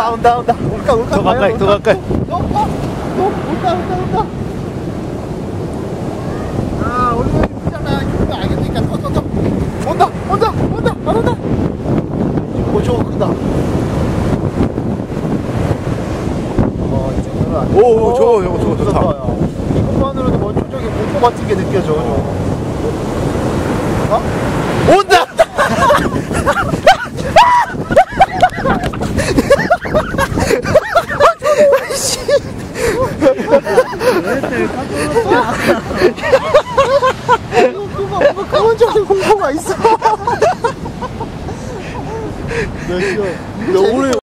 온다. 올까. 더 가까이. 온다. 아, 올리면 힘들잖아. 이거 알겠으니까 더. 온다. 안 온다. 오, 저거 크다. 이 정도는 안 돼. 오, 저거 좋다. 이것만으로도 원초적인 공포 같은 게 느껴져. 온다! 뭔가 근원적인 공포가 있어. 야, 오늘